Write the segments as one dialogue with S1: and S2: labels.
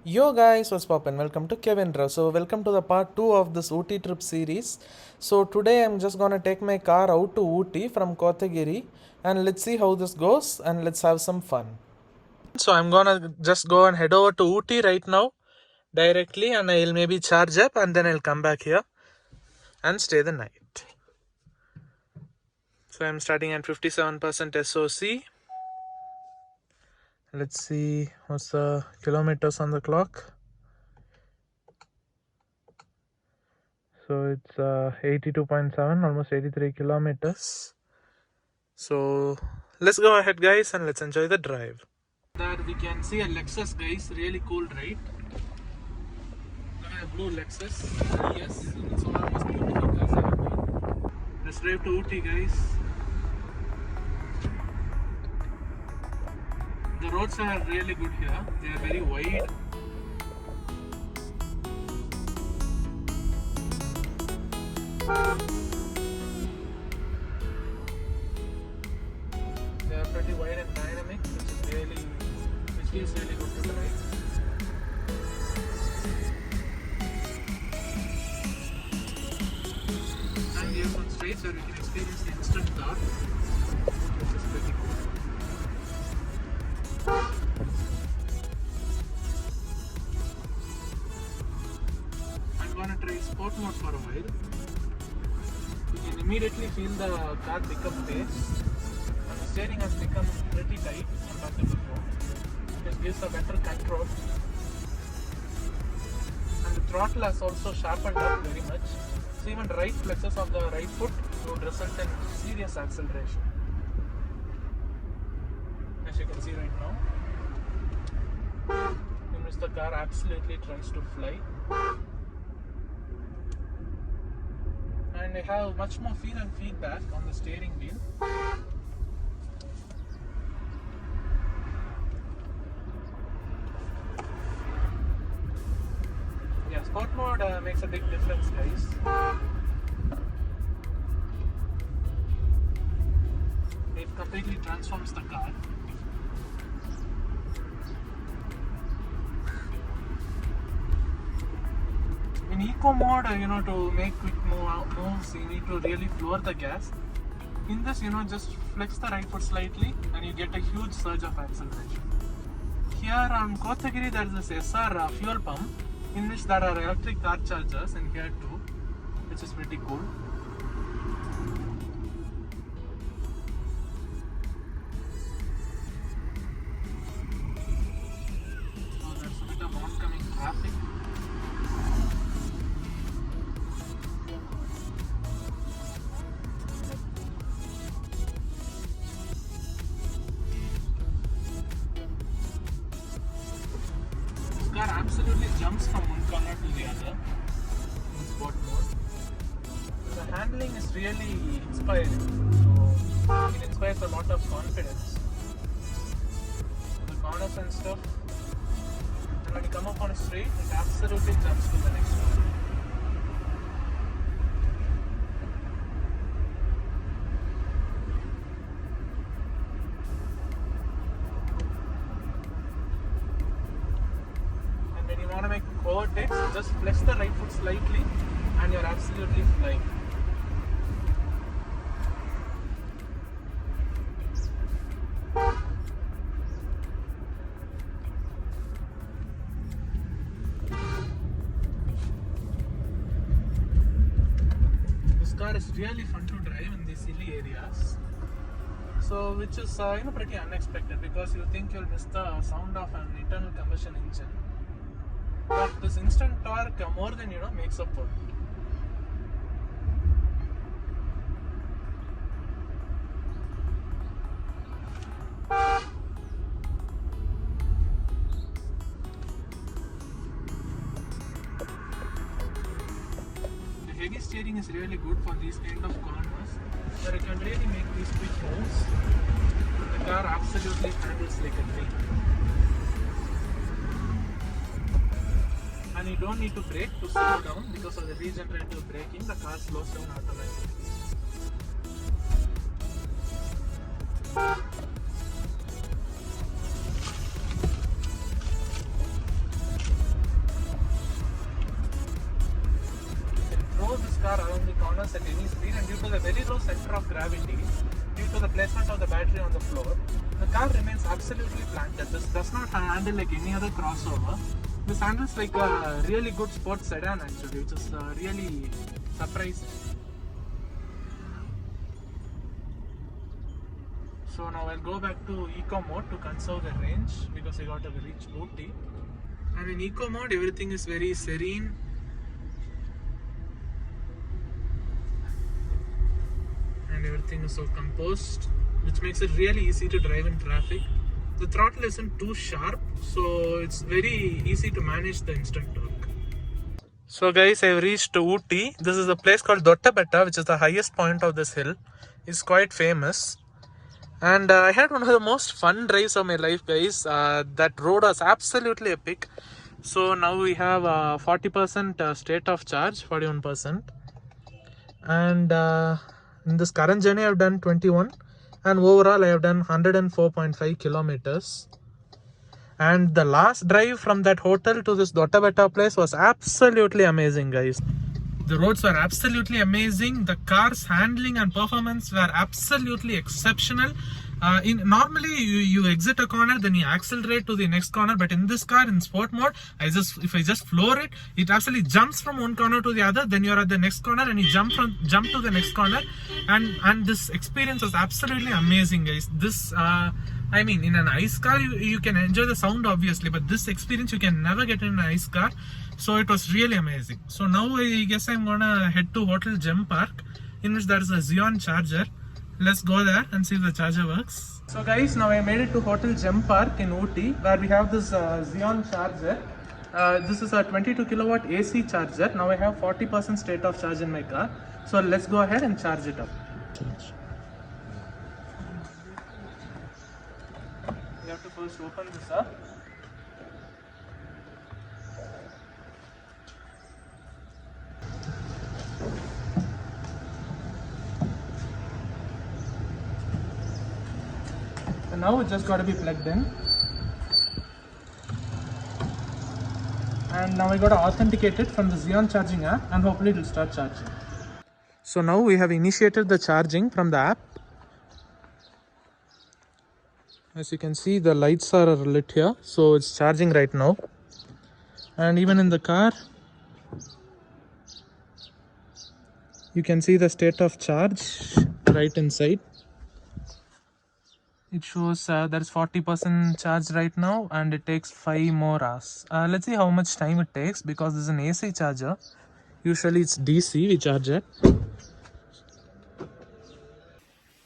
S1: Yo guys, what's poppin'? Welcome to Kevindra. So welcome to the part 2 of this Ooty trip series. So today I'm just gonna take my car out to Ooty from Kotagiri and let's see how this goes and let's have some fun. So I'm gonna just go and head over to Ooty right now directly and I'll maybe charge up and then I'll come back here and stay the night. So I'm starting at 57% SOC. Let's see what's the kilometers on the clock. So it's 82.7, almost 83 kilometers. So let's go ahead, guys, and let's enjoy the drive. There we can see a Lexus, guys. Really cool, right? A blue Lexus. Yes, it's one of the most beautiful cars I've ever made. Let's drive to Ooty, guys. The roads are really good here. They are very wide. They are pretty wide and dynamic, which feels really good to drive. And here on straights where we can experience the instant torque, which is pretty cool. I'm gonna try sport mode for a while. You can immediately feel the car pick up pace, and the steering has become pretty tight compared to before. This gives a better control, and the throttle has also sharpened up very much. So even right flexes of the right foot would result in serious acceleration, as you can see right now, in which the car absolutely tries to fly. And I have much more feel and feedback on the steering wheel. Yeah, sport mode makes a big difference, guys. It completely transforms the car. In eco mode, to make quick moves, you need to really floor the gas. In this, just flex the right foot slightly and you get a huge surge of acceleration. Here on Kotagiri, there is this SR fuel pump in which there are electric car chargers in here too, which is pretty cool. So there's a bit of oncoming traffic. Car absolutely jumps from one corner to the other in sport mode. The handling is really inspiring, so it inspires a lot of confidence. The corners and stuff, and when you come up on a straight, it absolutely jumps to the next one. When you want to make overtakes, just flex the right foot slightly and you're absolutely flying. This car is really fun to drive in these hilly areas. So, which is pretty unexpected because you think you'll miss the sound of an internal combustion engine. But this instant torque more than makes up for it. The heavy steering is really good for these kind of corners where you can really make these quick moves. The car absolutely handles like a dream. And you don't need to brake to slow down because of the regenerative braking. The car slows down automatically. corners at any speed, and due to the very low center of gravity, due to the placement of the battery on the floor, the car remains absolutely planted. This does not handle like any other crossover. This handles like a really good sports sedan actually, which is really surprising. So now I'll go back to eco mode to conserve the range because I got to reach Ooty. And in eco mode everything is very serene. And everything is so composed, which makes it really easy to drive in traffic. The throttle isn't too sharp, so it's very easy to manage the instant torque. So guys, I've reached Ooty. This is a place called Dottabetta, which is the highest point of this hill. It's quite famous. And I had one of the most fun drives of my life, guys. That road was absolutely epic. So now we have 40% state of charge, 41%. And in this current journey, I've done 21. And overall, I have done 104.5 kilometers. And the last drive from that hotel to this Dottabetta place was absolutely amazing, guys. The roads were absolutely amazing. The car's handling and performance were absolutely exceptional. Normally you exit a corner, then you accelerate to the next corner, but in this car in sport mode, if I just floor it, it actually jumps from one corner to the other. Then you're at the next corner and you jump to the next corner, and this experience was absolutely amazing, guys. This I mean, in an ICE car you can enjoy the sound obviously, but this experience you can never get in an ICE car. So it was really amazing. So now I guess I'm gonna head to Hotel Gem Park, in which there is a Xeon charger. Let's go there and see if the charger works. So guys, now I made it to Hotel Gem Park in Ooty, where we have this Xeon charger. This is a 22 kilowatt AC charger. Now I have 40% state of charge in my car. So let's go ahead and charge it up. You have to first open this up. And now it just got to be plugged in. And now I got to authenticate it from the Xeon charging app, and hopefully it will start charging. So now we have initiated the charging from the app. As you can see, the lights are lit here, so it's charging right now. And even in the car, you can see the state of charge right inside. It shows there's 40% charge right now, and it takes 5 more hours. Let's see how much time it takes, because this is an AC charger. Usually it's DC we charge it.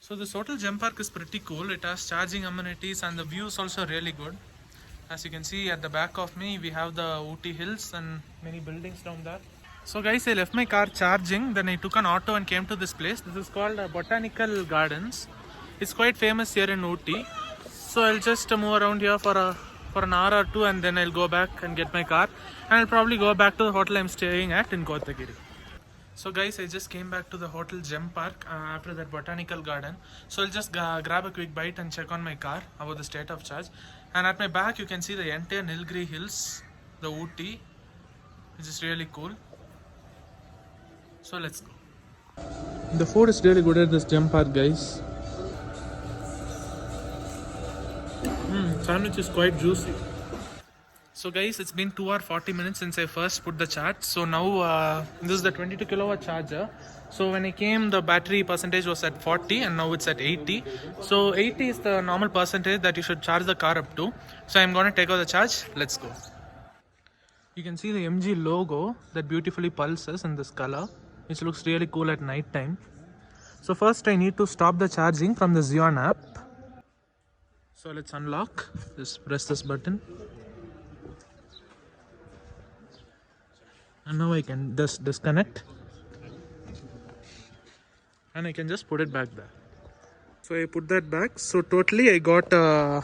S1: So this Hotel Gem Park is pretty cool. It has charging amenities and the view is also really good. As you can see at the back of me, we have the Ooty Hills and many buildings down there. So guys, I left my car charging, then I took an auto and came to this place. This is called Botanical Gardens. It's quite famous here in Ooty. So I'll just move around here for an hour or two, and then I'll go back and get my car. And I'll probably go back to the hotel I'm staying at in Kotagiri. So guys, I just came back to the Hotel Gem Park after that botanical garden. So I'll just grab a quick bite and check on my car about the state of charge. And at my back you can see the entire Nilgiri Hills, the Ooty, which is really cool. So let's go. The food is really good at this Gem Park, guys. Sandwich is quite juicy. So guys, it's been 2 hours 40 minutes since I first put the charge. So now this is the 22 kilowatt charger. So when I came, the battery percentage was at 40 and now it's at 80. So 80 is the normal percentage that you should charge the car up to. So I'm gonna take out the charge. Let's go. You can see the MG logo that beautifully pulses in this color, which looks really cool at night time. So first I need to stop the charging from the Xeon app. So let's unlock. Just press this button. And now I can just disconnect. And I can just put it back there. So I put that back. So totally I got a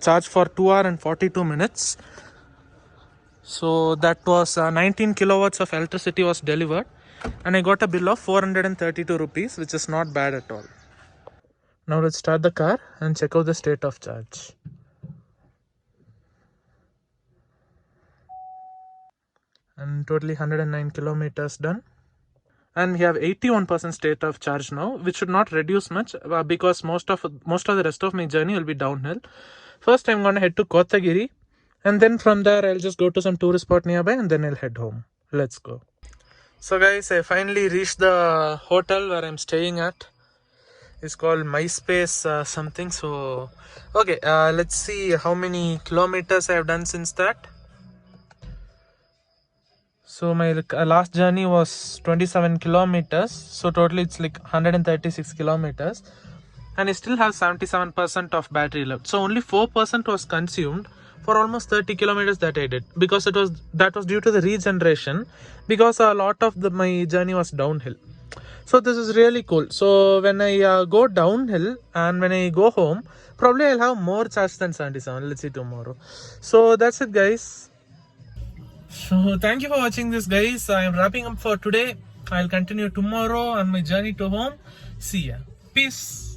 S1: charge for 2 hours and 42 minutes. So that was 19 kilowatts of electricity was delivered. And I got a bill of 432 rupees, which is not bad at all. Now let's start the car and check out the state of charge. And totally 109 kilometers done. and we have 81% state of charge now, which should not reduce much because most of the rest of my journey will be downhill. First I'm gonna head to Kotagiri, and then from there I'll just go to some tourist spot nearby, and then I'll head home. Let's go. So guys, I finally reached the hotel where I'm staying at. It's called MySpace something. So okay, let's see how many kilometers I have done since that. So my last journey was 27 kilometers, so totally it's like 136 kilometers, and I still have 77% of battery left. So only 4% was consumed for almost 30 kilometers that I did, because that was due to the regeneration, because a lot of my journey was downhill. So this is really cool. So when I go downhill and when I go home, probably I'll have more charge than 77. Let's see tomorrow. So that's it, guys. So thank you for watching this, guys. I am wrapping up for today. I'll continue tomorrow on my journey to home. See ya. Peace.